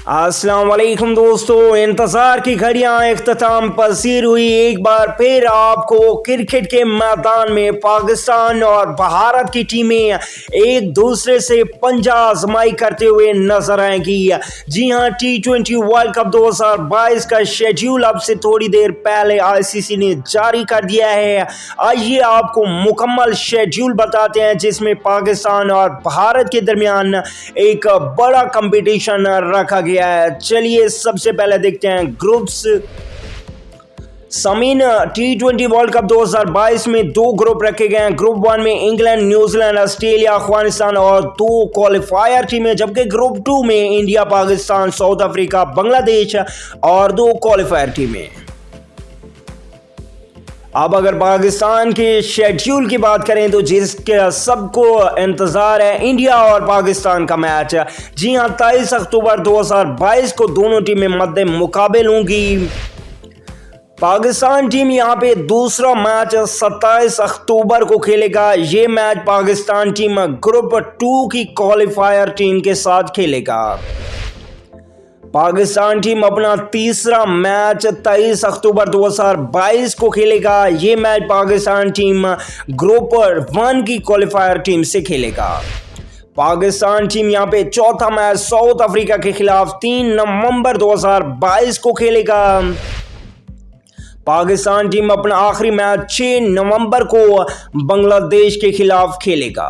अस्सलाम वालेकुम दोस्तों, इंतज़ार की घड़ियां इख्तिताम पसीर हुई। एक बार फिर आपको क्रिकेट के मैदान में पाकिस्तान और भारत की टीमें एक दूसरे से पंजा आजमाई करते हुए नजर आएंगी। जी हां, T20 वर्ल्ड कप 2022 का शेड्यूल अब से थोड़ी देर पहले ICC ने जारी कर दिया है। आइए आपको मुकम्मल शेड्यूल बताते हैं, जिसमें पाकिस्तान और भारत के दरमियान एक बड़ा कंपटीशन रखा गया है। चलिए सबसे पहले देखते हैं groups. Sameen, T20 world cup 2022 में दो ग्रुप रखे गए हैं। ग्रुप 1 में इंग्लैंड, न्यूजीलैंड, ऑस्ट्रेलिया, अफगानिस्तान और दो क्वालिफायर टीमें, जबकि ग्रुप 2 में India, Pakistan, south Africa, Bangladesh और दो क्वालिफायर टीमें। अब अगर पाकिस्तान के शेड्यूल की बात करें तो जिसके सबको इंतज़ार है इंडिया और पाकिस्तान का मैच। जी हां, 23 अक्टूबर 2022 को दोनों टीमें मद्दे मुकाबिल होंगी। पाकिस्तान टीम यहां पे दूसरा मैच 27 अक्टूबर को खेलेगा। ये मैच पाकिस्तान टीम ग्रुप 2 की क्वालिफायर टीम के साथ खेलेगा। पाकिस्तान टीम अपना तीसरा मैच 23 अक्टूबर 2022 को खेलेगा। ये मैच पाकिस्तान टीम ग्रुप 1 की क्वालिफायर टीम से खेलेगा। पाकिस्तान टीम यहां पे चौथा मैच साउथ अफ्रीका के खिलाफ 3 नवंबर 2022 को खेलेगा। पाकिस्तान टीम अपना आखिरी मैच 6 नवंबर को बांग्लादेश के खिलाफ खेलेगा।